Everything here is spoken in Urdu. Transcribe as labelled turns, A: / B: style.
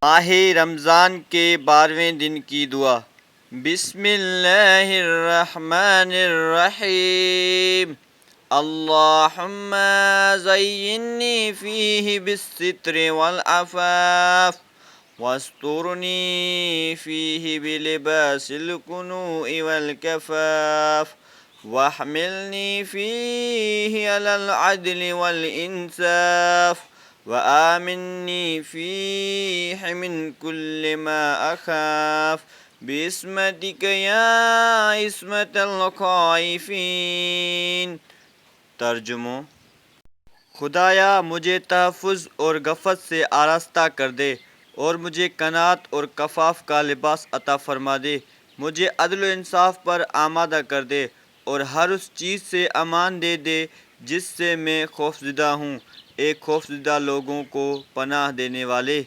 A: ماہ رمضان کے 12ویں دن کی دعا۔ بسم اللہ الرحمن الرحیم۔ اللہم زینی فیہ بالستر والعفاف واسترنی فیہ بلباس القنوع والکفاف واحملنی فیہ علی العدل والانصاف وآمنی فیہ من کل ما اخاف باسمتک یا عصمت الخائفین۔ ترجمہ: خدایا مجھے تحفظ اور غفلت سے آراستہ کر دے اور مجھے قناعت اور کفاف کا لباس عطا فرما دے۔ مجھے عدل و انصاف پر آمادہ کر دے اور ہر اس چیز سے امان دے دے جس سے میں خوفزدہ ہوں، اے خوفزدہ لوگوں کو پناہ دینے والے۔